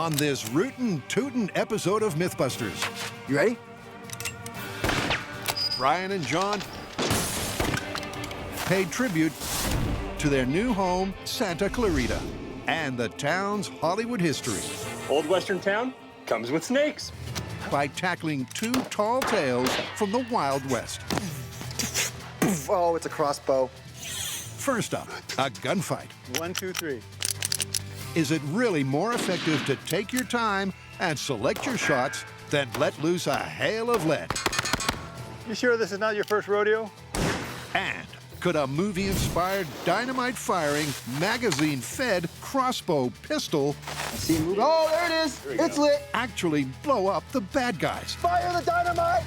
on this rootin' tootin' episode of Mythbusters. You ready? Brian and John paid tribute to their new home, Santa Clarita, and the town's Hollywood history Old Western town comes with snakes. by tackling two tall tales from the Wild West. Oh, it's a crossbow. First up, a gunfight. 1, 2, 3. Is it really more effective to take your time and select your shots than let loose a hail of lead? You sure this is not your first rodeo? And could a movie-inspired, dynamite-firing, magazine-fed crossbow pistol See, move. Oh, there it is. It's lit. actually blow up the bad guys? Fire the dynamite.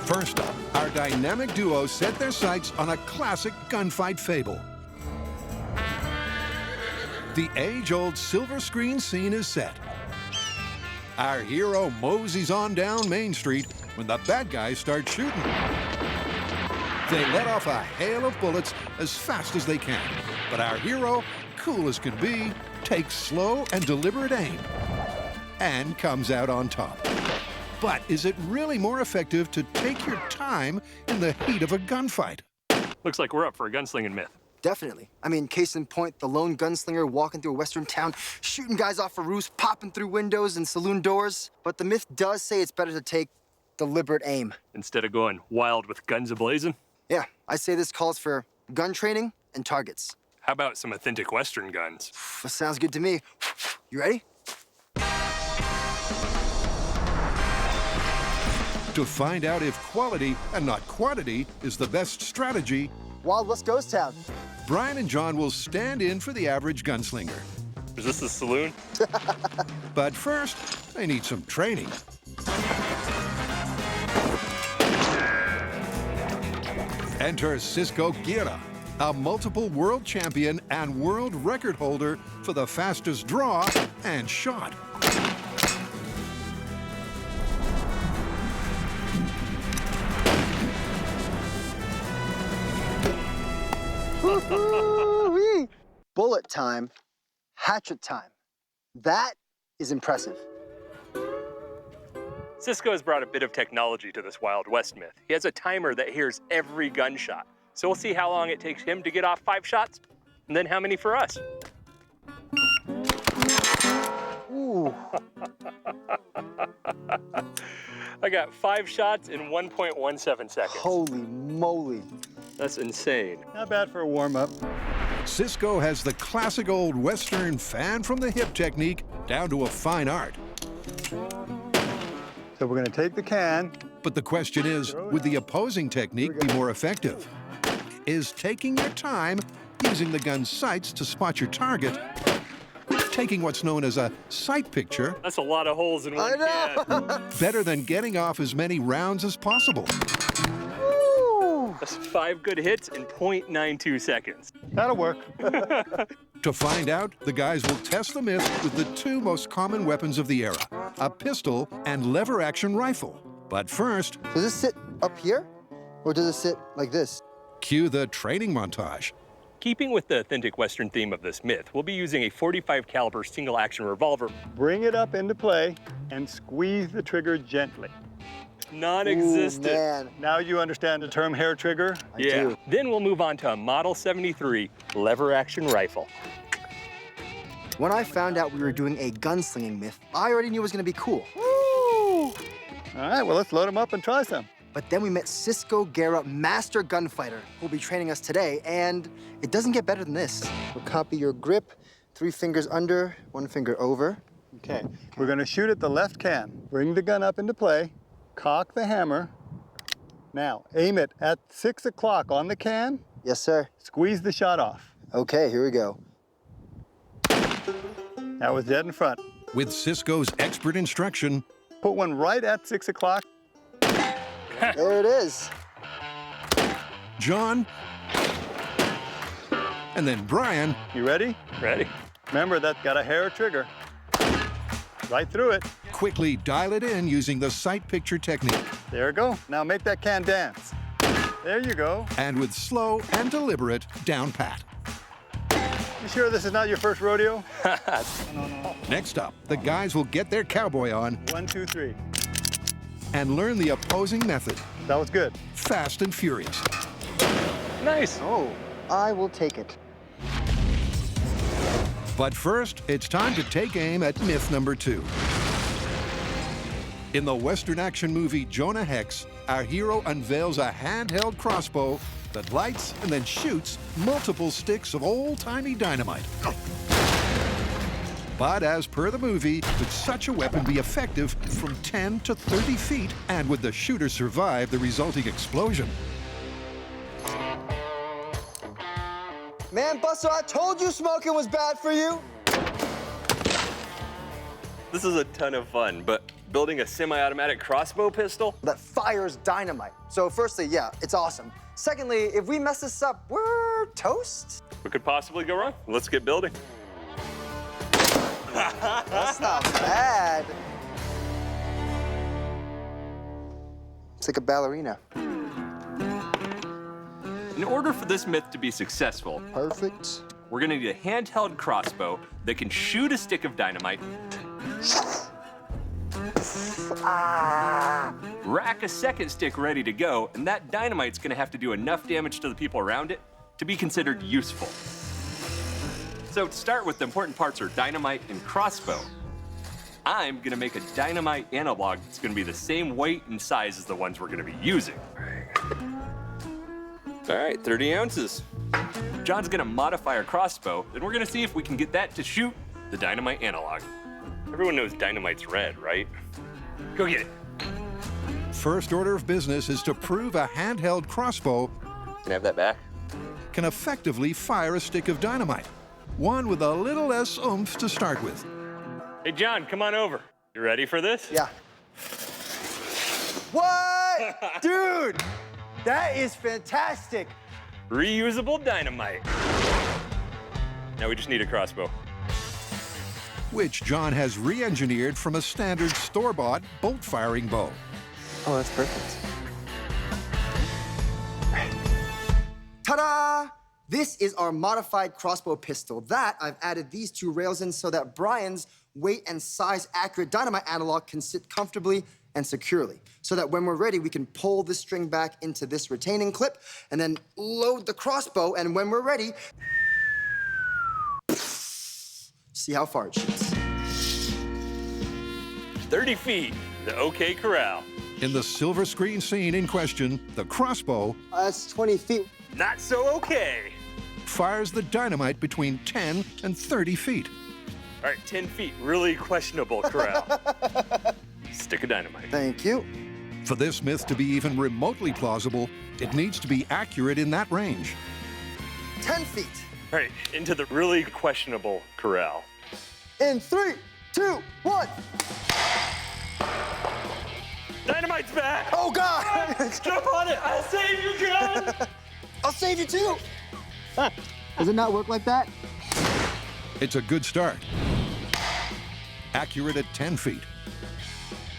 First up, our dynamic duo set their sights on a classic gunfight fable. The age-old silver screen scene is set. Our hero moseys on down Main Street when the bad guys start shooting. They let off a hail of bullets as fast as they can, but our hero, cool as can be, takes slow and deliberate aim and comes out on top. But is it really more effective to take your time in the heat of a gunfight? Looks like we're up for a gunslinging myth. Definitely. I mean, case in point, the lone gunslinger walking through a western town, shooting guys off of roofs, popping through windows and saloon doors. But the myth does say it's better to take deliberate aim. Instead of going wild with guns a-blazing. Yeah, I say this calls for gun training and targets. How about some authentic Western guns? That sounds good to me. You ready? To find out if quality and not quantity is the best strategy, Wild West Ghost Town. Brian and John will stand in for the average gunslinger. Is this the saloon? But first, they need some training. Enter Cisco Guerra, a multiple world champion and world record holder for the fastest draw and shot. Woo-hoo-wee. Bullet time, hatchet time. That is impressive. Cisco has brought a bit of technology to this Wild West myth. He has a timer that hears every gunshot. So we'll see how long it takes him to get off 5 shots, and then how many for us. Ooh. I got 5 shots in 1.17 seconds. Holy moly. That's insane. Not bad for a warm-up. Cisco has the classic old Western fan from the hip technique down to a fine art. So we're gonna take the can. But the question is, would the opposing technique be more effective? Is taking your time, using the gun's sights to spot your target, taking what's known as a sight picture, That's a lot of holes in one can. better than getting off as many rounds as possible? That's 5 good hits in 0.92 seconds. That'll work. To find out, the guys will test the myth with the 2 most common weapons of the era, a pistol and lever-action rifle. But first, Does this sit up here? Or does it sit like this? cue the training montage. Keeping with the authentic Western theme of this myth, we'll be using a .45 caliber single-action revolver. Bring it up into play and squeeze the trigger gently. Non-existent. Ooh, man. Now you understand the term hair trigger? I Yeah. do. Then we'll move on to a Model 73 lever-action rifle. When I found out we were doing a gunslinging myth, I already knew it was gonna be cool. Woo! All right, well, let's load them up and try some. But then we met Cisco Guerra, master gunfighter, who'll be training us today, and it doesn't get better than this. We'll copy your grip, 3 fingers under, 1 finger over. Okay, we're gonna shoot at the left can. Bring the gun up into play, cock the hammer. Now, aim it at 6 o'clock on the can, Yes, sir. squeeze the shot off. Okay, here we go. That was dead in front. With Cisco's expert instruction, Put one right at 6 o'clock. There it is. John, and then Brian You ready? Ready? Remember, that's got a hair trigger. Right through it. quickly dial it in using the sight picture technique. There you go. Now make that can dance. There you go. And with slow and deliberate down pat. You sure this is not your first rodeo? Next up, the guys will get their cowboy on 1, 2, 3. and learn the opposing method. That was good. Fast and furious. Nice. Oh, I will take it. But first, it's time to take aim at myth number 2. In the Western action movie Jonah Hex, our hero unveils a handheld crossbow that lights and then shoots multiple sticks of old-timey dynamite. But as per the movie, would such a weapon be effective from 10 to 30 feet? And would the shooter survive the resulting explosion? Man, Buster, I told you smoking was bad for you. This is a ton of fun, but building a semi-automatic crossbow pistol? That fires dynamite. So firstly, yeah, it's awesome. Secondly, if we mess this up, we're toast. What could possibly go wrong? Let's get building. That's not bad. It's like a ballerina. In order for this myth to be successful, Perfect. we're gonna need a handheld crossbow that can shoot a stick of dynamite, rack a second stick ready to go, and that dynamite's gonna have to do enough damage to the people around it to be considered useful. So to start with, the important parts are dynamite and crossbow. I'm gonna make a dynamite analog that's gonna be the same weight and size as the ones we're gonna be using. All right, 30 ounces. John's gonna modify our crossbow, and we're gonna see if we can get that to shoot the dynamite analog. Everyone knows dynamite's red, right? Go get it. First order of business is to prove a handheld crossbow Can I have that back? can effectively fire a stick of dynamite. One with a little less oomph to start with. Hey, John, come on over. You ready for this? Yeah. What? Dude, that is fantastic. Reusable dynamite. Now we just need a crossbow. Which John has re-engineered from a standard store-bought bolt-firing bow. Oh, that's perfect. Ta-da! This is our modified crossbow pistol. That I've added these two rails in so that Brian's weight and size accurate dynamite analog can sit comfortably and securely. So that when we're ready, we can pull this string back into this retaining clip and then load the crossbow, and when we're ready, see how far it shoots. 30 feet, the OK Corral. In the silver screen scene in question, the crossbow That's 20 feet. Not so okay. fires the dynamite between 10 and 30 feet. All right, 10 feet, really questionable corral. Stick of dynamite. Thank you. For this myth to be even remotely plausible, it needs to be accurate in that range. 10 feet. All right, into the really questionable corral. In 3, 2, 1. Dynamite's back! Oh, God! Jump on it! I'll save you, John! I'll save you, too. Does it not work like that? It's a good start. Accurate at 10 feet.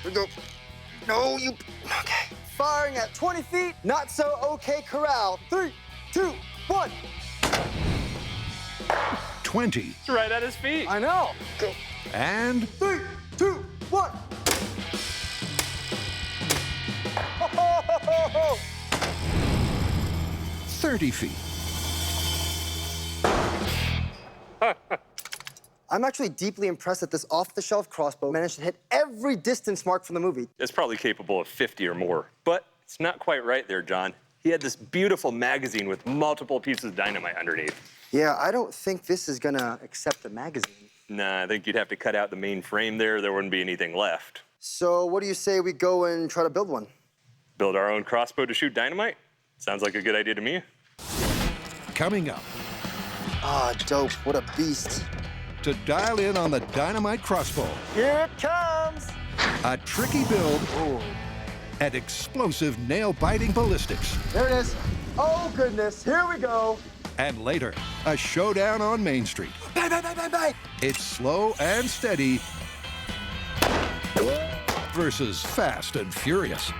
Here we go. No, you... Okay. Firing at 20 feet, not so okay corral. 3, 2, 1. 20. It's right at his feet. I know. Go. And 3, 2, 1. 30 feet. I'm actually deeply impressed that this off-the-shelf crossbow managed to hit every distance mark from the movie. It's probably capable of 50 or more, but it's not quite right there, John. He had this beautiful magazine with multiple pieces of dynamite underneath. Yeah, I don't think this is gonna accept the magazine. Nah, I think you'd have to cut out the main frame there. There wouldn't be anything left. So what do you say we go and try to build one? Build our own crossbow to shoot dynamite? Sounds like a good idea to me. Coming up, Ah, dope. What a beast. to dial in on the Dynamite crossbow. Here it comes. A tricky build and explosive nail-biting ballistics. There it is. Oh, goodness. Here we go. And later, a showdown on Main Street. Bang, bang, bang, bang, bang. It's slow and steady versus fast and furious.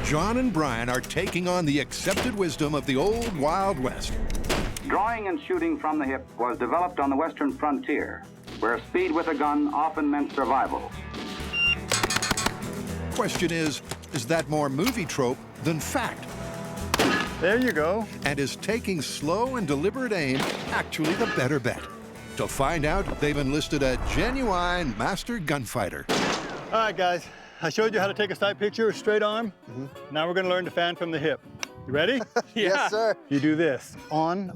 John and Brian are taking on the accepted wisdom of the old Wild West. Drawing and shooting from the hip was developed on the western frontier, where speed with a gun often meant survival. Question is that more movie trope than fact? There you go. And is taking slow and deliberate aim actually the better bet? To find out, they've enlisted a genuine master gunfighter. All right, guys. I showed you how to take a sight picture, straight arm. Now we're going to learn to fan from the hip. You ready? Yes, sir. You do this. On.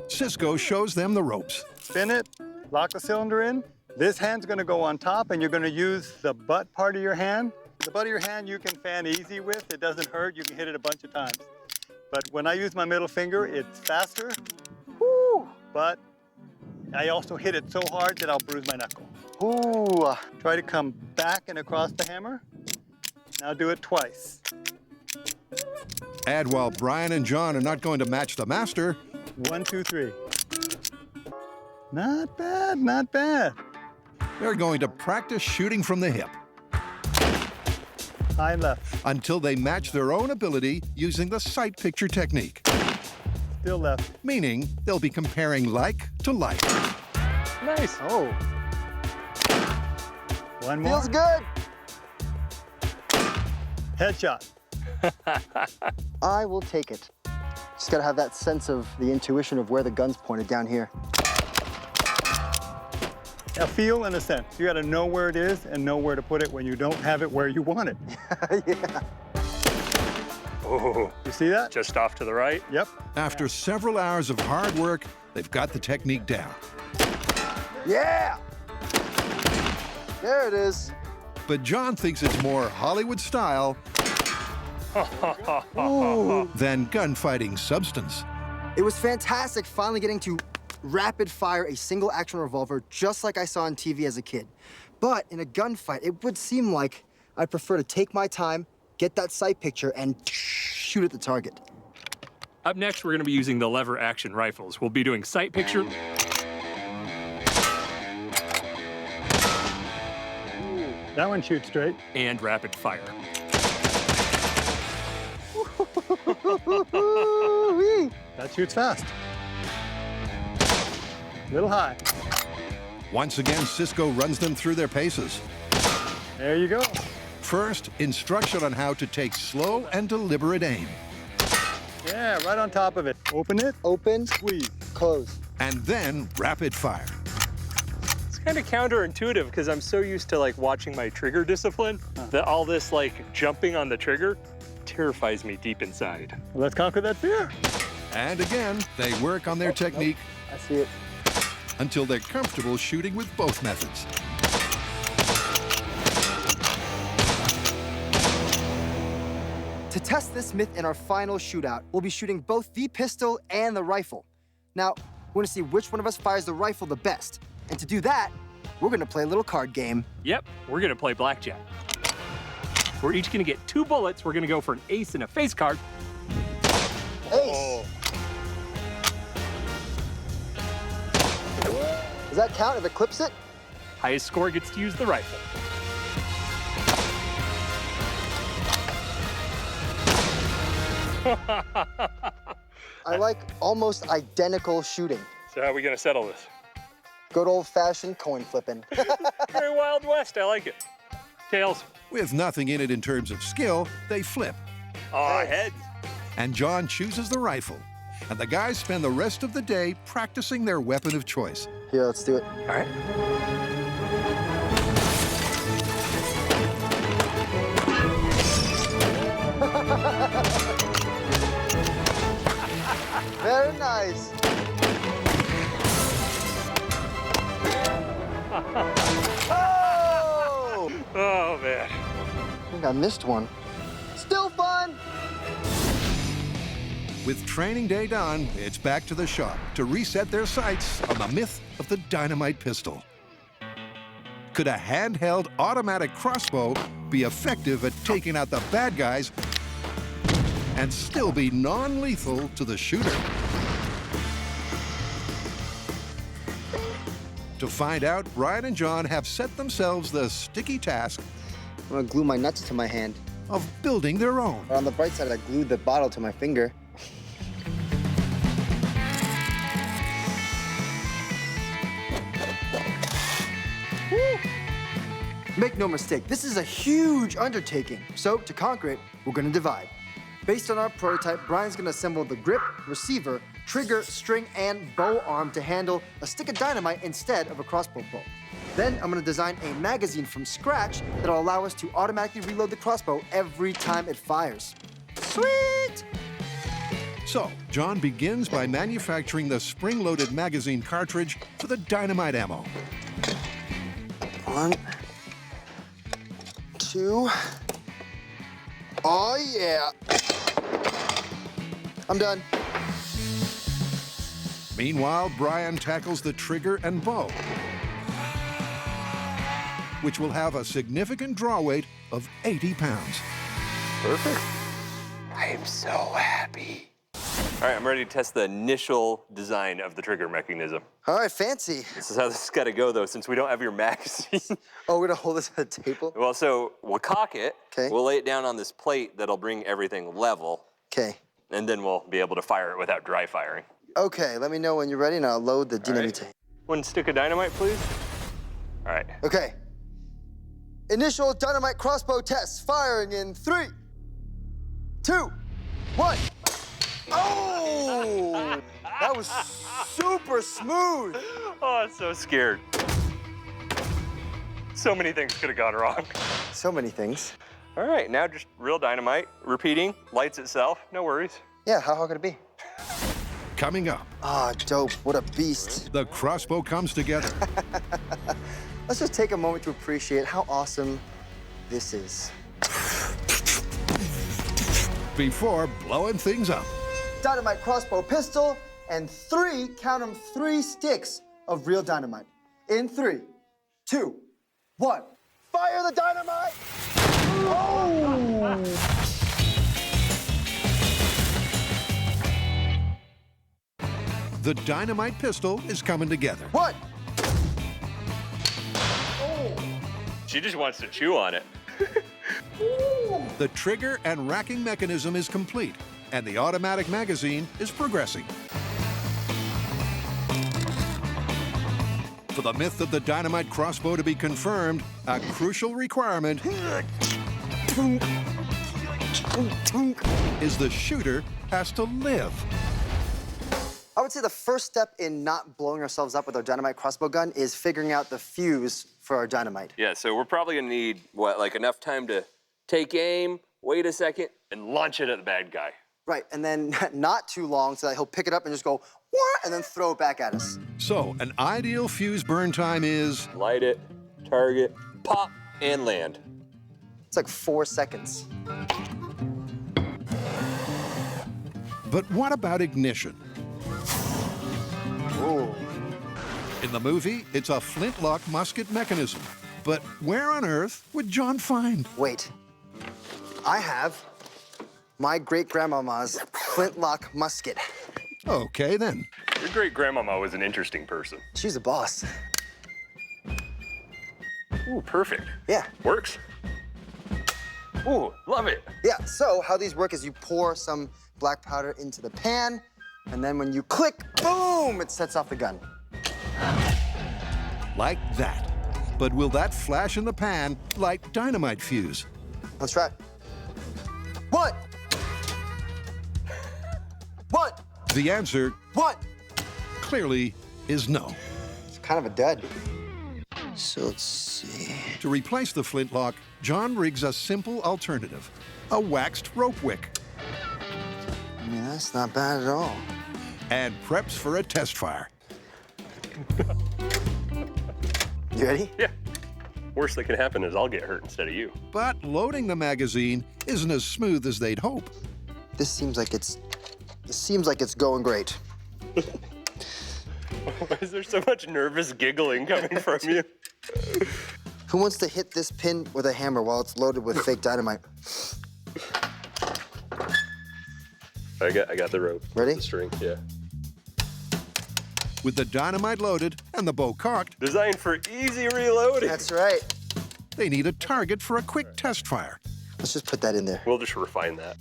Cisco shows them the ropes. Spin it, lock the cylinder in. This hand's going to go on top, and you're going to use the butt part of your hand. The butt of your hand you can fan easy with. It doesn't hurt. You can hit it a bunch of times. But when I use my middle finger, it's faster. Woo! But I also hit it so hard that I'll bruise my knuckle. Ooh. Try to come back and across the hammer. Now do it twice. And while Brian and John are not going to match the master, 1, 2, 3. Not bad, not bad. they're going to practice shooting from the hip High left. until they match their own ability using the sight picture technique. Still left. Meaning they'll be comparing like to like. Nice. Oh, One more. feels good. Headshot. I will take it. Just gotta have that sense of the intuition of where the gun's pointed down here. A feel and a sense. You gotta know where it is and know where to put it when you don't have it where you want it. Yeah. Oh, You see that? just off to the right. Yep. After several hours of hard work, they've got the technique down. Yeah! There it is. But John thinks it's more Hollywood style than gunfighting substance. It was fantastic finally getting to rapid fire a single action revolver just like I saw on TV as a kid. But in a gunfight, it would seem like I'd prefer to take my time, get that sight picture, and shoot at the target. Up next, we're going to be using the lever action rifles. We'll be doing sight picture That one shoots straight. and rapid fire. Ooh-wee. That shoots fast. Little high. Once again, Cisco runs them through their paces. There you go. First, instruction on how to take slow and deliberate aim. Yeah, right on top of it. Open it, Open, squeeze. close. And then rapid fire. It's kind of counterintuitive because I'm so used to like watching my trigger discipline that all this like jumping on the trigger terrifies me deep inside. Let's conquer that fear. And again, they work on their technique I see it. until they're comfortable shooting with both methods. To test this myth in our final shootout, we'll be shooting both the pistol and the rifle. Now, we're gonna see which one of us fires the rifle the best. And to do that, we're gonna play a little card game. Yep, we're going to play blackjack. We're each going to get 2 bullets. We're going to go for an ace and a face card. Ace. Does that count if it clips it? Highest score gets to use the rifle. I like almost identical shooting. So how are we gonna settle this? Good old-fashioned coin flipping. Very Wild West, I like it. Tails. With nothing in it in terms of skill, they flip. Aw, heads. And John chooses the rifle. And the guys spend the rest of the day practicing their weapon of choice. Here, let's do it. All right. Very nice. think I missed one. Still fun! With training day done, it's back to the shop to reset their sights on the myth of the dynamite pistol. Could a handheld automatic crossbow be effective at taking out the bad guys and still be non-lethal to the shooter? To find out, Brian and John have set themselves the sticky task I'm gonna glue my nuts to my hand. of building their own. But on the bright side, I glued the bottle to my finger. Woo! Make no mistake, this is a huge undertaking. So to conquer it, we're gonna divide. Based on our prototype, Brian's gonna assemble the grip, receiver, trigger, string, and bow arm to handle a stick of dynamite instead of a crossbow bolt. Then I'm gonna design a magazine from scratch that'll allow us to automatically reload the crossbow every time it fires. Sweet! So, John begins by manufacturing the spring-loaded magazine cartridge for the dynamite ammo. 1, 2. Oh yeah! I'm done. Meanwhile, Brian tackles the trigger and bow, which will have a significant draw weight of 80 pounds. Perfect. I am so happy. All right, I'm ready to test the initial design of the trigger mechanism. All right, fancy. This is how this has got to go, though, since we don't have your magazine. Oh, we're gonna hold this at the table? Well, so we'll cock it. 'Kay. We'll lay it down on this plate that'll bring everything level, Okay. and then we'll be able to fire it without dry firing. Okay, let me know when you're ready and I'll load the dynamite. One stick of dynamite, please. All right. Okay. Initial dynamite crossbow test, firing in 3, 2, 1. Oh! That was super smooth. Oh, I'm so scared. So many things could have gone wrong. So many things. All right, now just real dynamite, repeating, lights itself, no worries. Yeah, how hard could it be? Coming up, Ah, dope. What a beast. the crossbow comes together. Let's just take a moment to appreciate how awesome this is. Before blowing things up. Dynamite crossbow pistol and 3, count 'em, 3 sticks of real dynamite. In 3, 2, 1. Fire the dynamite! Oh! The dynamite pistol is coming together. 1. She just wants to chew on it. The trigger and racking mechanism is complete, and the automatic magazine is progressing. For the myth of the dynamite crossbow to be confirmed, a crucial requirement is the shooter has to live. I would say the first step in not blowing ourselves up with our dynamite crossbow gun is figuring out the fuse for our dynamite. Yeah, so we're probably gonna need, what, like enough time to take aim, wait a second, And launch it at the bad guy. Right, and then not too long so that he'll pick it up and just go, "Wah," and then throw it back at us. So, an ideal fuse burn time is light it, target, pop, and land. It's like 4 seconds. But what about ignition? Ooh. In the movie, it's a flintlock musket mechanism. But where on earth would John find? Wait, I have my great-grandmama's flintlock musket. Okay, then. Your great-grandmama was an interesting person. She's a boss. Ooh, perfect. Yeah. Works. Ooh, love it. Yeah, so how these work is you pour some black powder into the pan, and then when you click, boom, it sets off the gun. Like that. But will that flash in the pan light dynamite fuse? Let's try. 1. 1. The answer 1. clearly is no. It's kind of a dud. So let's see. To replace the flintlock, John rigs a simple alternative, a waxed rope wick, I mean, that's not bad at all. and preps for a test fire. You ready? Yeah. Worst that can happen is I'll get hurt instead of you. But loading the magazine isn't as smooth as they'd hope. This seems like it's going great. Why is there so much nervous giggling coming from you? Who wants to hit this pin with a hammer while it's loaded with fake dynamite? I got the rope. Ready? The string, yeah. With the dynamite loaded and the bow cocked, Designed for easy reloading. That's right. they need a target for a quick test fire. Let's just put that in there. We'll just refine that.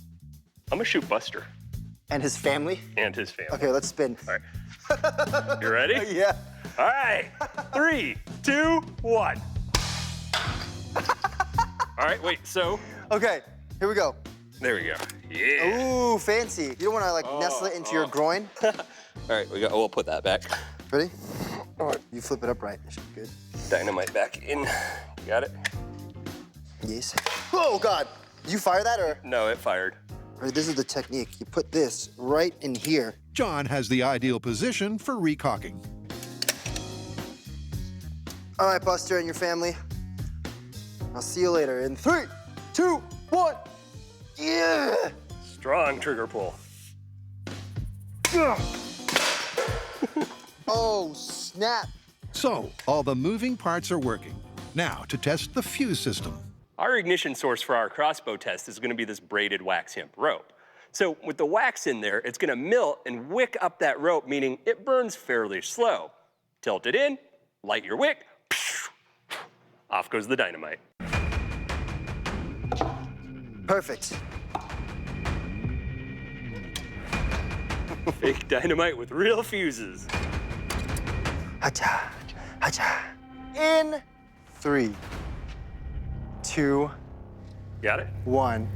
I'm gonna shoot Buster And his family? and his family. Okay, let's spin. All right. You ready? Yeah. All right. 3, 2, 1. All right, wait, so Okay, here we go. there we go. Yeah. Ooh, fancy. You don't want to like nestle it into your groin. All right, we'll put that back. Ready? All right, you flip it upright. It should be good. Dynamite back in. You got it? Yes. Oh God! Did you fire that or? No, it fired. All right, this is the technique. You put this right in here. John has the ideal position for recocking. All right, Buster and your family. I'll see you later in 3, 2, 1. Yeah! Strong trigger pull. Oh, snap. So, all the moving parts are working. Now, to test the fuse system. Our ignition source for our crossbow test is gonna be this braided wax hemp rope. So with the wax in there, it's gonna melt and wick up that rope, meaning it burns fairly slow. Tilt it in, light your wick, off goes the dynamite. Perfect. Fake dynamite with real fuses. Hacha, hacha. In 3, 2, Got it? 1.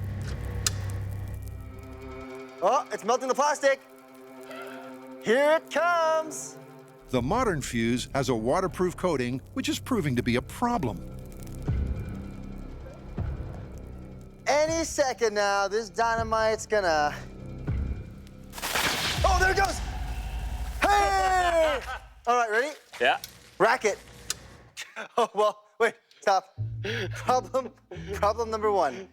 Oh, it's melting the plastic. Here it comes. The modern fuse has a waterproof coating, which is proving to be a problem. Any second now, this dynamite's gonna... Oh, there it goes! Hey! All right, ready? Yeah. Rack it. Oh, well, wait, stop. Problem number 1.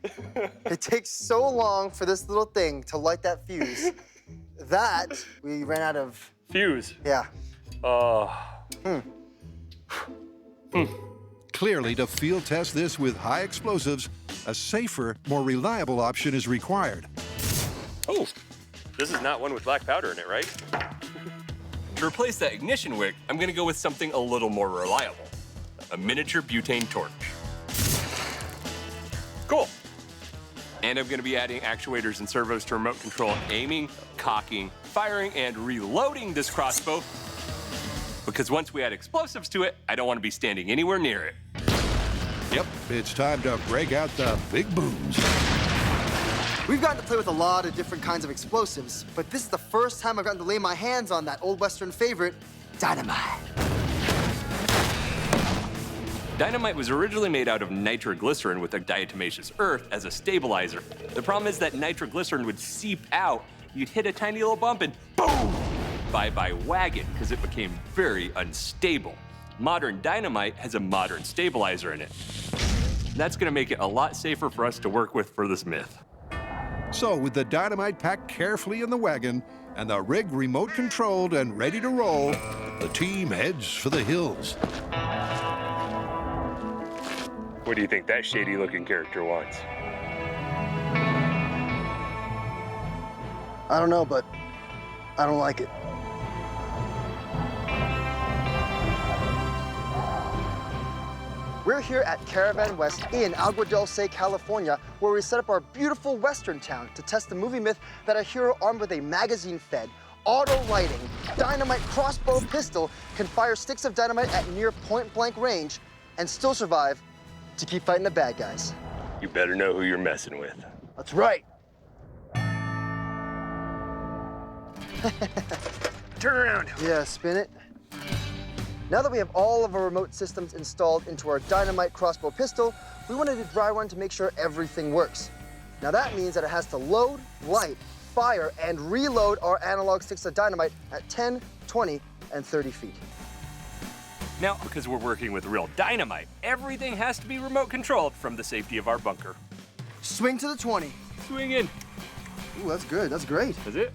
It takes so long for this little thing to light that fuse that we ran out of, Fuse. yeah. Clearly, to field test this with high explosives, a safer, more reliable option is required. Oh, this is not one with black powder in it, right? To replace that ignition wick, I'm gonna go with something a little more reliable. A miniature butane torch. Cool. And I'm gonna be adding actuators and servos to remote control aiming, cocking, firing, and reloading this crossbow. Because once we add explosives to it, I don't wanna be standing anywhere near it. Yep, it's time to break out the big booms. We've gotten to play with a lot of different kinds of explosives, but this is the first time I've gotten to lay my hands on that old Western favorite, dynamite. Dynamite was originally made out of nitroglycerin with a diatomaceous earth as a stabilizer. The problem is that nitroglycerin would seep out, you'd hit a tiny little bump and boom! Bye-bye wagon, because it became very unstable. Modern dynamite has a modern stabilizer in it. That's gonna make it a lot safer for us to work with for this myth. So, with the dynamite packed carefully in the wagon and the rig remote controlled and ready to roll, the team heads for the hills. What do you think that shady looking character wants? I don't know, but I don't like it. We're here at Caravan West in Agua Dulce, California, where we set up our beautiful Western town to test the movie myth that a hero armed with a magazine-fed, auto-lighting, dynamite crossbow pistol can fire sticks of dynamite at near point-blank range and still survive to keep fighting the bad guys. You better know who you're messing with. That's right. Turn around. Yeah, spin it. Now that we have all of our remote systems installed into our dynamite crossbow pistol, we want to do dry run to make sure everything works. Now that means that it has to load, light, fire, and reload our analog sticks of dynamite at 10, 20, and 30 feet. Now, because we're working with real dynamite, everything has to be remote controlled from the safety of our bunker. Swing to the 20. Swing in. Ooh, that's good. That's great. That's it.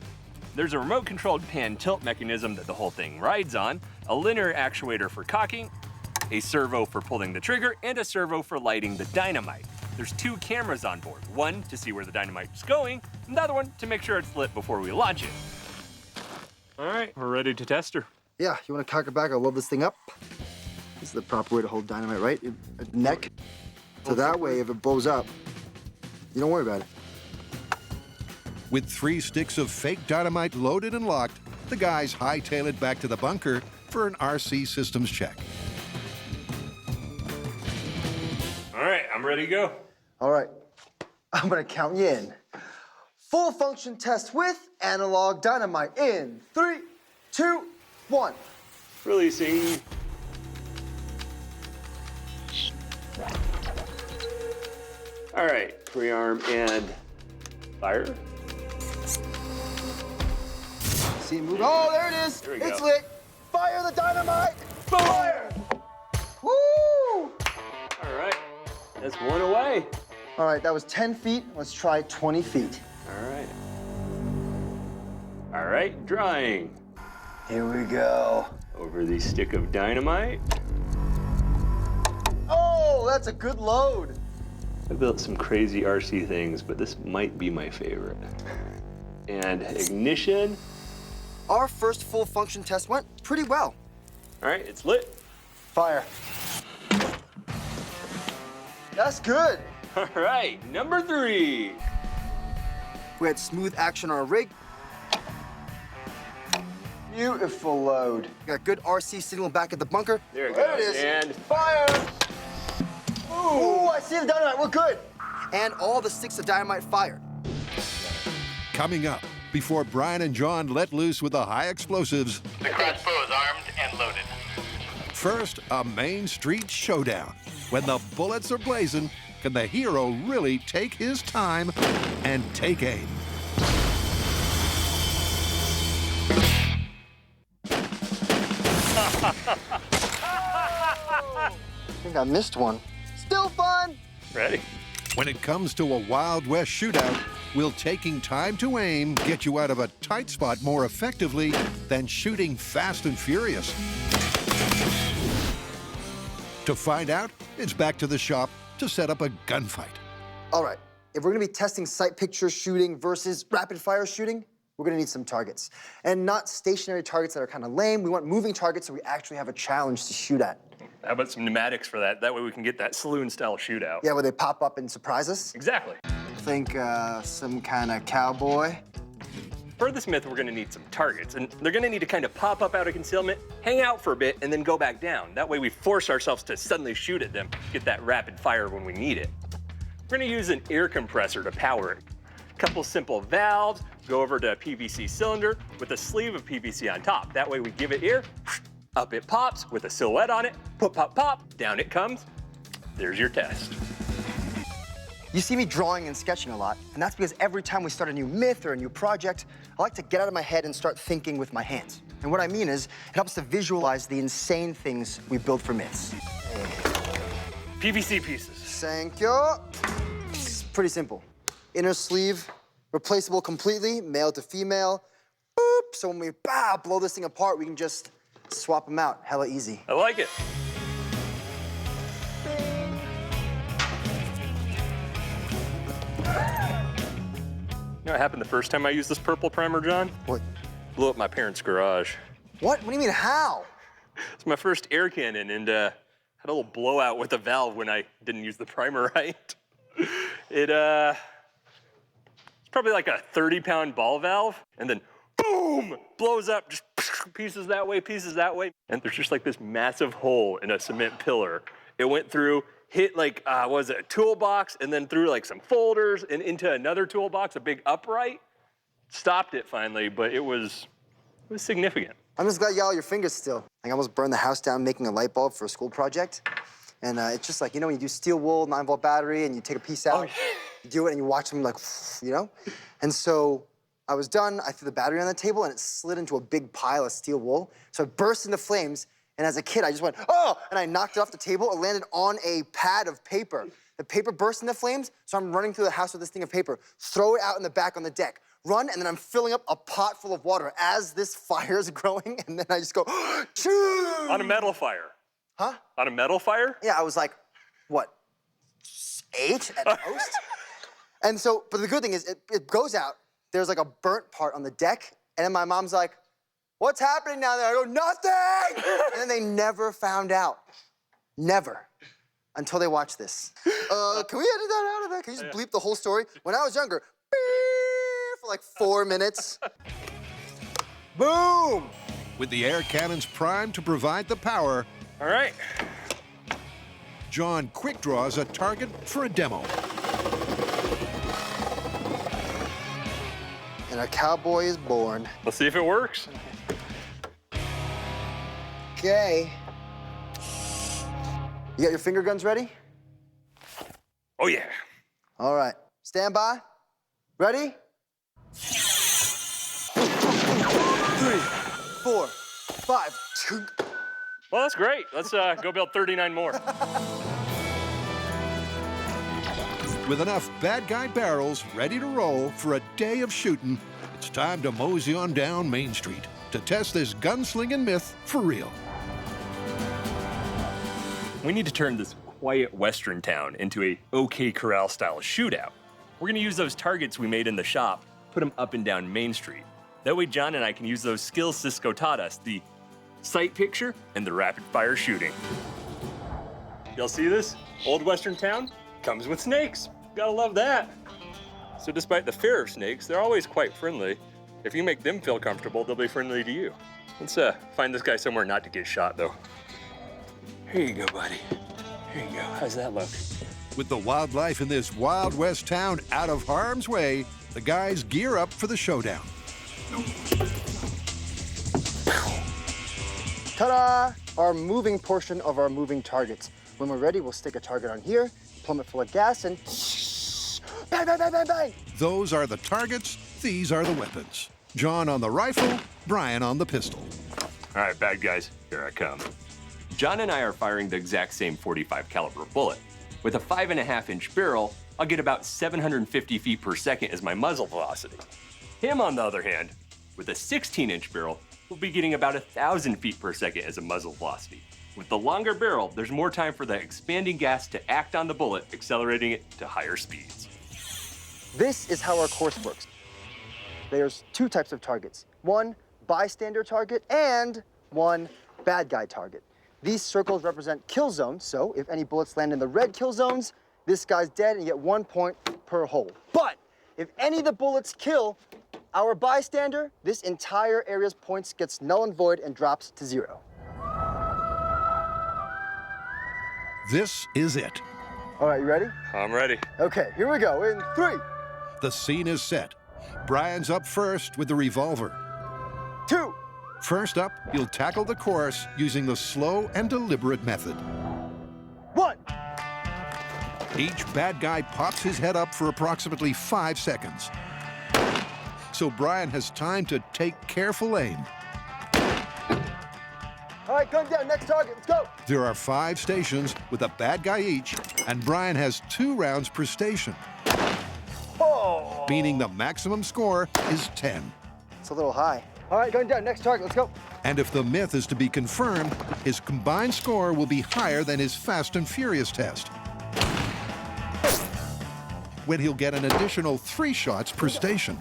There's a remote controlled pan tilt mechanism that the whole thing rides on, a linear actuator for cocking, a servo for pulling the trigger, and a servo for lighting the dynamite. There's 2 cameras on board, one to see where the dynamite's going, and the other one to make sure it's lit before we launch it. All right, we're ready to test her. Yeah, you want to cock it back? I'll load this thing up. This is the proper way to hold dynamite, right? Neck. So that way, if it blows up, you don't worry about it. With 3 sticks of fake dynamite loaded and locked, the guys hightail it back to the bunker for an RC systems check. All right, I'm ready to go. All right, I'm gonna count you in. Full function test with analog dynamite in 3, 2, 1. Releasing. All right, pre-arm and fire. See it move. Oh, there it is. There we It's go. lit. Fire the dynamite. Fire. Woo! All right, that's 1 away. All right, that was 10 feet. Let's try 20 feet. All right. All right, drawing. Here we go. Over the stick of dynamite. Oh, that's a good load. I built some crazy RC things, but this might be my favorite. And ignition. Our first full function test went pretty well. All right, it's lit. Fire. That's good. All right, number 3. We had smooth action on our rig. Beautiful load. Got good RC signal back at the bunker. There it There goes. it is. And Fire! Ooh, I see the dynamite. We're good. And all the sticks of dynamite fired. Coming up, before Brian and John let loose with the high explosives, The crossbow is armed and loaded. first, a Main Street showdown. When the bullets are blazing, can the hero really take his time and take aim? I think I missed one. Still fun. ready. When it comes to a Wild West shootout, will taking time to aim get you out of a tight spot more effectively than shooting fast and furious? To find out, it's back to the shop to set up a gunfight. All right, if we're gonna be testing sight picture shooting versus rapid fire shooting, we're gonna need some targets. And not stationary targets that are kind of lame. We want moving targets so we actually have a challenge to shoot at. How about some pneumatics for that? That way we can get that saloon-style shootout. Yeah, where they pop up and surprise us. Exactly. Think some kind of cowboy. For this myth, we're gonna need some targets, and they're gonna need to kind of pop up out of concealment, hang out for a bit, and then go back down. That way we force ourselves to suddenly shoot at them, get that rapid fire when we need it. We're gonna use an air compressor to power it. A couple simple valves, go over to a PVC cylinder with a sleeve of PVC on top. That way we give it air, up it pops with a silhouette on it, pop, pop, pop, down it comes. There's your test. You see me drawing and sketching a lot, and that's because every time we start a new myth or a new project, I like to get out of my head and start thinking with my hands. And what I mean is, it helps to visualize the insane things we build for myths. PVC pieces. Thank you. It's pretty simple. Inner sleeve, replaceable completely, male to female. Boop. So when we blow this thing apart, we can just swap them out. Hella easy. I like it. You know what happened the first time I used this purple primer, John? What? Blew up my parents' garage. What? What do you mean, how? It's my first air cannon, and had a little blowout with a valve when I didn't use the primer right. It's probably like a 30-pound ball valve, and then boom, blows up, just pieces that way, and there's just like this massive hole in a cement pillar. It went through, hit like, a toolbox, and then through like some folders and into another toolbox, a big upright. Stopped it finally, but it was significant. I'm just glad you got all your fingers still. I almost burned the house down making a light bulb for a school project. And it's just like, you know, when you do steel wool, 9-volt battery, and you take a piece out, you do it, and you watch them like, you know? And so I was done, I threw the battery on the table, and it slid into a big pile of steel wool. So it burst into flames, And as a kid, I just went, oh, and I knocked it off the table. It landed on a pad of paper. The paper burst into flames, so I'm running through the house with this thing of paper. Throw it out in the back on the deck. Run, and then I'm filling up a pot full of water as this fire is growing, and then I just go, choo! On a metal fire. Huh? On a metal fire? Yeah, I was like, what, 8 at most? And so, but the good thing is, it goes out, there's like a burnt part on the deck, and then my mom's like, what's happening down there? I go, nothing! And then they never found out. Never. Until they watch this. Can we edit that out of that? Can you just bleep the whole story? When I was younger, beep, for like 4 minutes. Boom! With the air cannons primed to provide the power, All right. John quick draws a target for a demo. And a cowboy is born. Let's see if it works. Okay. You got your finger guns ready? Oh, yeah. All right. Stand by. Ready? 3, 4, 5, 2. Well, that's great. Let's go build 39 more. With enough bad guy barrels ready to roll for a day of shooting, it's time to mosey on down Main Street to test this gunslinging myth for real. We need to turn this quiet western town into a OK Corral style shootout. We're gonna use those targets we made in the shop, put them up and down Main Street. That way John and I can use those skills Cisco taught us, the sight picture and the rapid fire shooting. Y'all see this? Old western town comes with snakes. Gotta love that. So despite the fear of snakes, they're always quite friendly. If you make them feel comfortable, they'll be friendly to you. Let's find this guy somewhere not to get shot though. Here you go, buddy. Here you go. How's that look? With the wildlife in this Wild West town out of harm's way, the guys gear up for the showdown. Ta-da! Our moving portion of our moving targets. When we're ready, we'll stick a target on here, plumb it full of gas, and bang, bang, bang, bang, bang. Those are the targets, these are the weapons. John on the rifle, Brian on the pistol. All right, bad guys, here I come. John and I are firing the exact same .45 caliber bullet. With a 5.5-inch barrel, I'll get about 750 feet per second as my muzzle velocity. Him, on the other hand, with a 16-inch barrel, will be getting about 1,000 feet per second as a muzzle velocity. With the longer barrel, there's more time for the expanding gas to act on the bullet, accelerating it to higher speeds. This is how our course works. There's 2 types of targets. One bystander target and one bad guy target. These circles represent kill zones, so if any bullets land in the red kill zones, this guy's dead and you get 1 point per hole. But if any of the bullets kill our bystander, this entire area's points gets null and void and drops to 0. This is it. All right, you ready? I'm ready. Okay, here we go. In 3, The scene is set. Brian's up first with the revolver. 2, First up, he'll tackle the course using the slow and deliberate method. 1. Each bad guy pops his head up for approximately 5 seconds. So Brian has time to take careful aim. All right, gun down, next target, let's go. There are 5 stations with a bad guy each, and Brian has 2 rounds per station, Oh, meaning the maximum score is 10. it's a little high. All right, gun down, next target, let's go. And if the myth is to be confirmed, his combined score will be higher than his Fast and Furious test, when he'll get an additional 3 shots per station.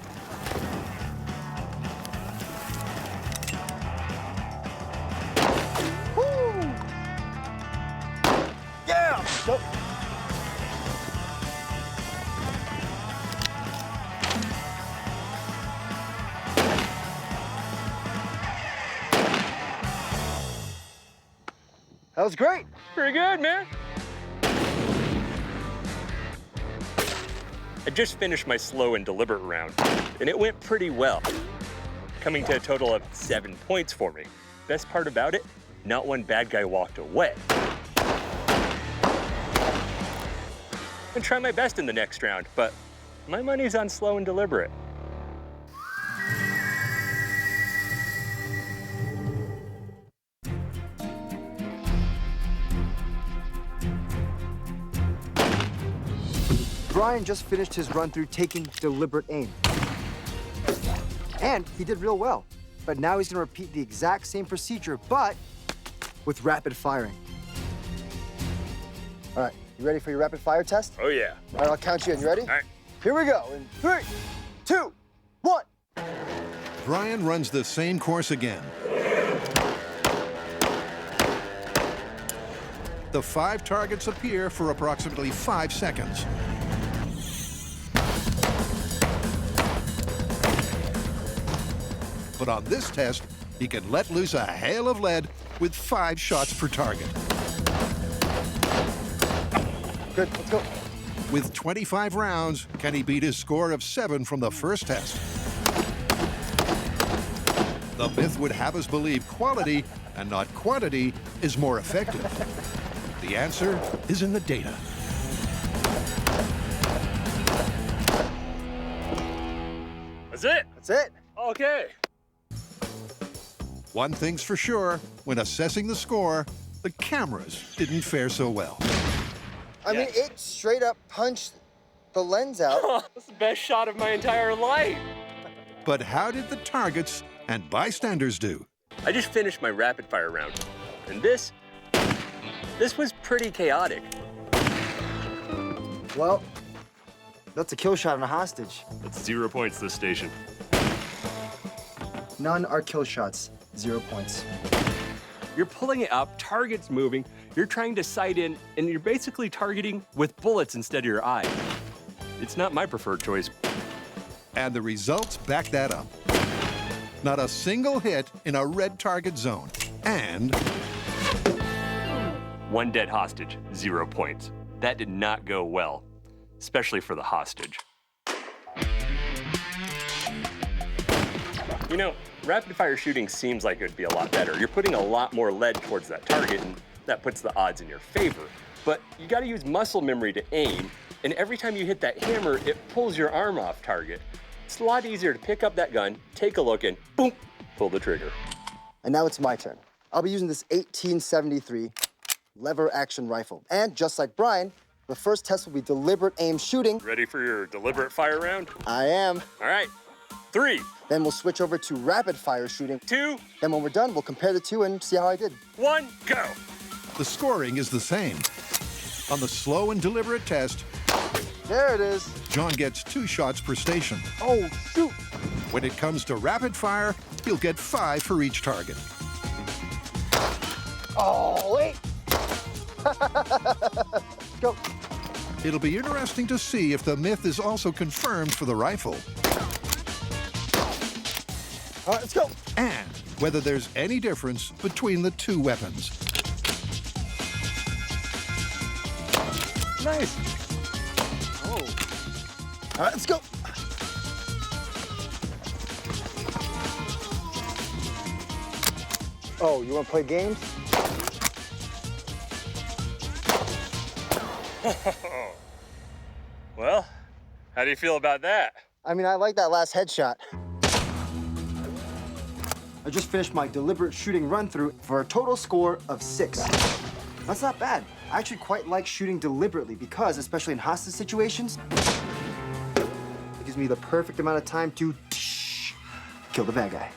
Woo! Yeah! Go. That was great. Pretty good, man. I just finished my slow and deliberate round, and it went pretty well, coming to a total of 7 points for me. Best part about it, not one bad guy walked away. I'm gonna try my best in the next round, but my money's on slow and deliberate. Brian just finished his run through taking deliberate aim. And he did real well. But now he's gonna repeat the exact same procedure, but with rapid firing. All right, you ready for your rapid fire test? Oh, yeah. All right, I'll count you in. You ready? All right. Here we go. In 3, 2, 1. Brian runs the same course again. The 5 targets appear for approximately 5 seconds. But on this test, he can let loose a hail of lead with 5 shots per target. Good, let's go. With 25 rounds, can he beat his score of 7 from the first test? The myth would have us believe quality and not quantity is more effective. The answer is in the data. That's it? That's it. Okay. One thing's for sure, when assessing the score, the cameras didn't fare so well. I mean, it straight up punched the lens out. That's the best shot of my entire life. But how did the targets and bystanders do? I just finished my rapid fire round. And this was pretty chaotic. Well, that's a kill shot on a hostage. That's 0 points this station. None are kill shots. 0 points. You're pulling it up, target's moving, you're trying to sight in, and you're basically targeting with bullets instead of your eye. It's not my preferred choice. And the results back that up. Not a single hit in a red target zone. And 1 dead hostage, 0 points. That did not go well, especially for the hostage. You know, rapid fire shooting seems like it would be a lot better. You're putting a lot more lead towards that target, and that puts the odds in your favor. But you gotta use muscle memory to aim, and every time you hit that hammer, it pulls your arm off target. It's a lot easier to pick up that gun, take a look, and boom, pull the trigger. And now it's my turn. I'll be using this 1873 lever action rifle. And just like Brian, the first test will be deliberate aim shooting. Ready for your deliberate fire round? I am. All right, 3, Then we'll switch over to rapid fire shooting. 2, Then when we're done, we'll compare the two and see how I did. 1, go. the scoring is the same. On the slow and deliberate test, There it is. John gets 2 shots per station. Oh, shoot. When it comes to rapid fire, he'll get 5 for each target. Oh, wait. Go. It'll be interesting to see if the myth is also confirmed for the rifle, All right, let's go. and whether there's any difference between the 2 weapons. Nice. Oh. All right, let's go. Oh, you want to play games? Well, how do you feel about that? I mean, I like that last headshot. I just finished my deliberate shooting run-through for a total score of 6. That's not bad. I actually quite like shooting deliberately because, especially in hostage situations, it gives me the perfect amount of time to kill the bad guy.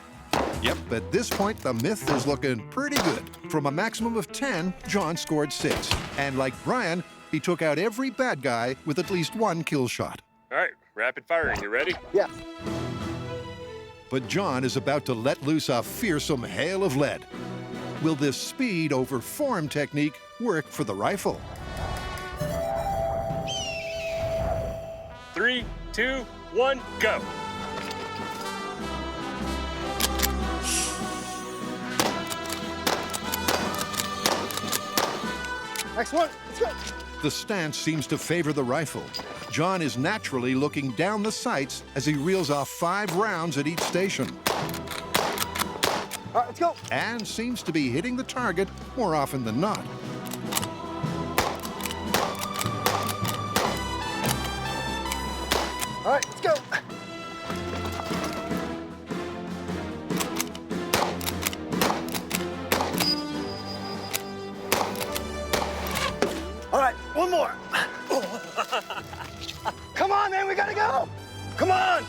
Yep, at this point, the myth is looking pretty good. From a maximum of 10, John scored 6. And like Brian, he took out every bad guy with at least 1 kill shot. All right, rapid firing, you ready? Yeah. But John is about to let loose a fearsome hail of lead. Will this speed over form technique work for the rifle? 3, 2, 1, go. Next one. Let's go. The stance seems to favor the rifle. John is naturally looking down the sights as he reels off 5 rounds at each station, All right, let's go. and seems to be hitting the target more often than not. All right, let's go. All right, one more. Come on!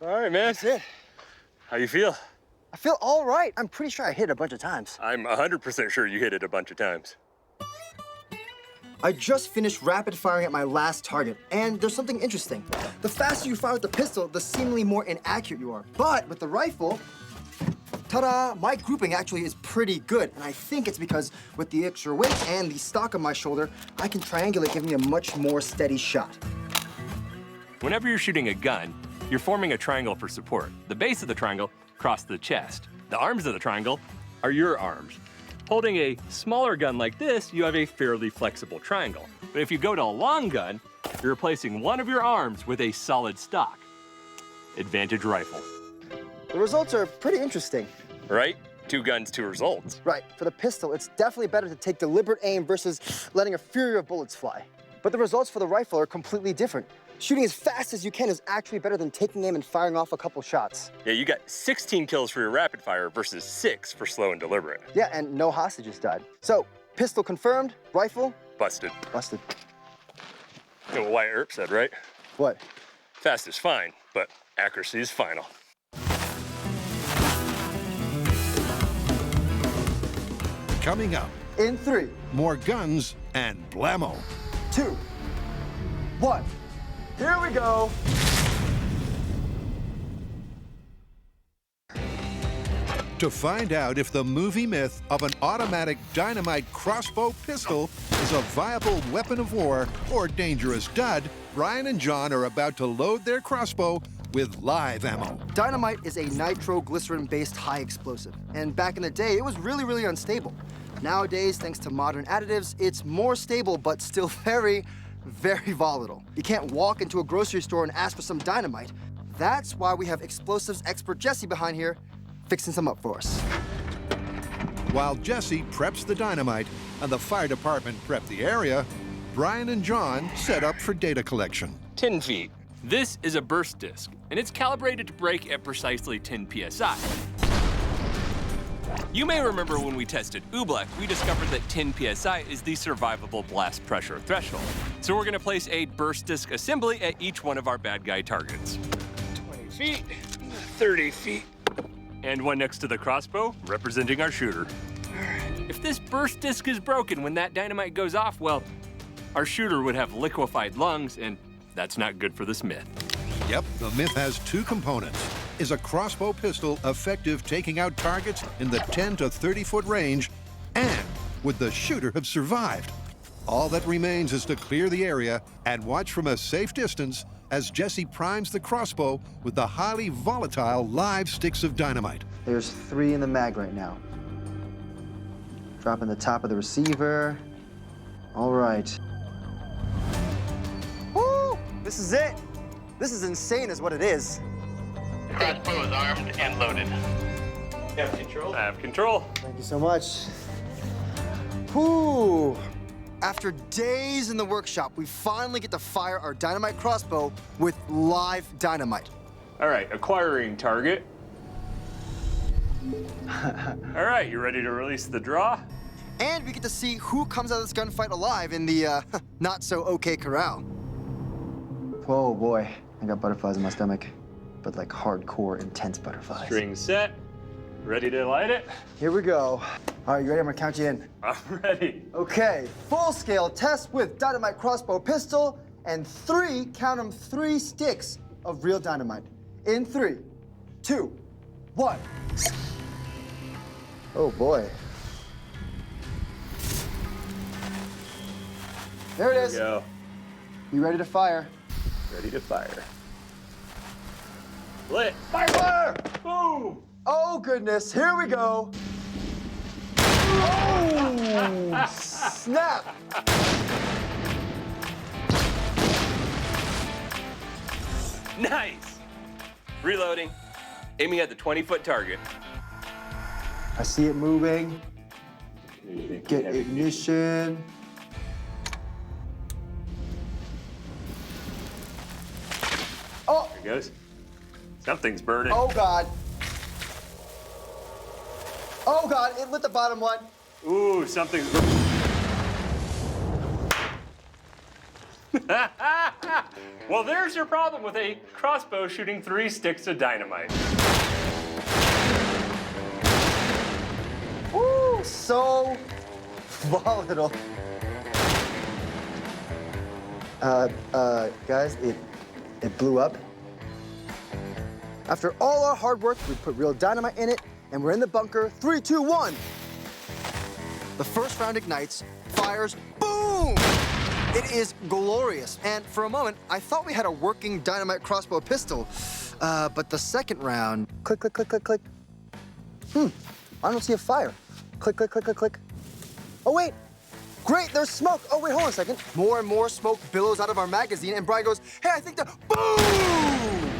All right, man. That's it. How you feel? I feel all right. I'm pretty sure I hit it a bunch of times. I'm 100% sure you hit it a bunch of times. I just finished rapid firing at my last target, and there's something interesting. The faster you fire with the pistol, the seemingly more inaccurate you are. But with the rifle, ta-da, my grouping actually is pretty good, and I think it's because with the extra weight and the stock on my shoulder, I can triangulate, giving me a much more steady shot. Whenever you're shooting a gun, you're forming a triangle for support. The base of the triangle crosses the chest. The arms of the triangle are your arms. Holding a smaller gun like this, you have a fairly flexible triangle. But if you go to a long gun, you're replacing one of your arms with a solid stock. Advantage rifle. The results are pretty interesting. Right? 2 guns, 2 results. Right, for the pistol, it's definitely better to take deliberate aim versus letting a fury of bullets fly. But the results for the rifle are completely different. Shooting as fast as you can is actually better than taking aim and firing off a couple shots. Yeah, you got 16 kills for your rapid fire versus 6 for slow and deliberate. Yeah, and no hostages died. So, pistol confirmed, rifle, Busted. busted. You know what Wyatt Earp said, right? What? Fast is fine, but accuracy is final. Coming up, In 3, more guns and blammo. 2, 1. Here we go. To find out if the movie myth of an automatic dynamite crossbow pistol is a viable weapon of war or dangerous dud, Brian and John are about to load their crossbow with live ammo. Dynamite is a nitroglycerin-based high explosive, and back in the day, it was really, really unstable. Nowadays, thanks to modern additives, it's more stable, but still very, very volatile. You can't walk into a grocery store and ask for some dynamite. That's why we have explosives expert Jesse behind here, fixing some up for us. While Jesse preps the dynamite and the fire department prep the area, Brian and John set up for data collection. 10 feet. This is a burst disc, and it's calibrated to break at precisely 10 psi. You may remember when we tested Oobleck, we discovered that 10 psi is the survivable blast pressure threshold. So we're gonna place a burst disc assembly at each one of our bad guy targets. 20 feet, 30 feet, and one next to the crossbow, representing our shooter. If this burst disc is broken when that dynamite goes off, well, our shooter would have liquefied lungs, and that's not good for this myth. Yep, the myth has 2 components. Is a crossbow pistol effective taking out targets in the 10 to 30-foot range? And would the shooter have survived? All that remains is to clear the area and watch from a safe distance as Jesse primes the crossbow with the highly volatile live sticks of dynamite. There's 3 in the mag right now. Dropping the top of the receiver. All right. Woo! This is it. This is insane is what it is. Crossbow is armed and loaded. Have control. Have control. Thank you so much. Whew. After days in the workshop, we finally get to fire our dynamite crossbow with live dynamite. All right, acquiring target. All right, you ready to release the draw? And we get to see who comes out of this gunfight alive in the not-so-okay corral. Whoa, boy. I got butterflies in my stomach, but like hardcore, intense butterflies. String set. Ready to light it? Here we go. All right, you ready? I'm gonna count you in. I'm ready. Okay, full-scale test with dynamite crossbow pistol and 3, count them, 3 sticks of real dynamite. In 3, 2, 1. Oh boy. There it is. There we go. You ready to fire? Ready to fire. Lit. Fire! Boom! Oh goodness, here we go. Oh, snap. Nice. Reloading. Aiming at the 20-foot target. I see it moving. Get ignition. Oh, There it goes. Something's burning. oh God. Oh God, it lit the bottom one. Ooh, something's... Well, there's your problem with a crossbow shooting 3 sticks of dynamite. Woo, so volatile. Guys, it blew up. After all our hard work, we put real dynamite in it, and we're in the bunker. 3, 2, 1. The first round ignites, fires, boom! It is glorious. And for a moment, I thought we had a working dynamite crossbow pistol. But the second round, click, click, click, click, click. I don't see a fire. Click, click, click, click, click. Oh, wait. Great, there's smoke. Oh, wait, hold on a second. More and more smoke billows out of our magazine, and Brian goes, hey, I think Boom!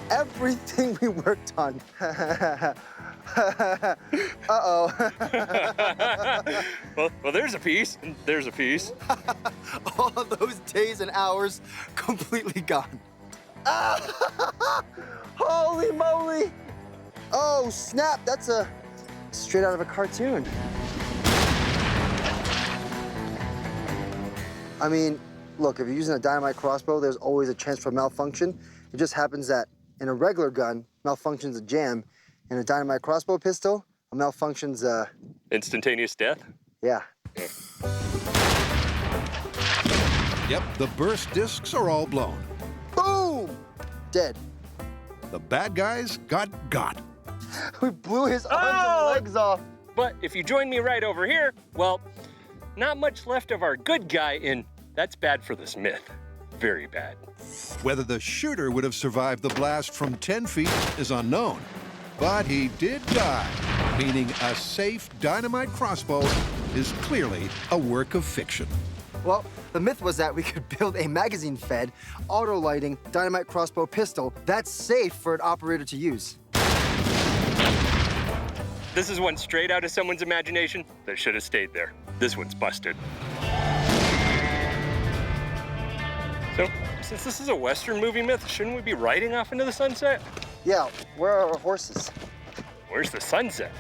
Everything we worked on. Uh-oh. Well, there's a piece, and there's a piece. All of those days and hours completely gone. Holy moly! Oh, snap, that's straight out of a cartoon. I mean, look, if you're using a dynamite crossbow, there's always a chance for malfunction. It just happens that in a regular gun, malfunction's a jam. In a dynamite crossbow pistol, a malfunction's Instantaneous death? yeah. Yep, the burst discs are all blown. Boom! Dead. The bad guys got. We blew his arms and legs off. But if you join me right over here, well, not much left of our good guy in That's Bad for This Myth. Very bad. Whether the shooter would have survived the blast from 10 feet is unknown. But he did die, meaning a safe dynamite crossbow is clearly a work of fiction. Well, the myth was that we could build a magazine-fed, auto-lighting dynamite crossbow pistol that's safe for an operator to use. This is one straight out of someone's imagination that should have stayed there. This one's busted. So, since this is a Western movie myth, shouldn't we be riding off into the sunset? Yeah, where are our horses? Where's the sunset?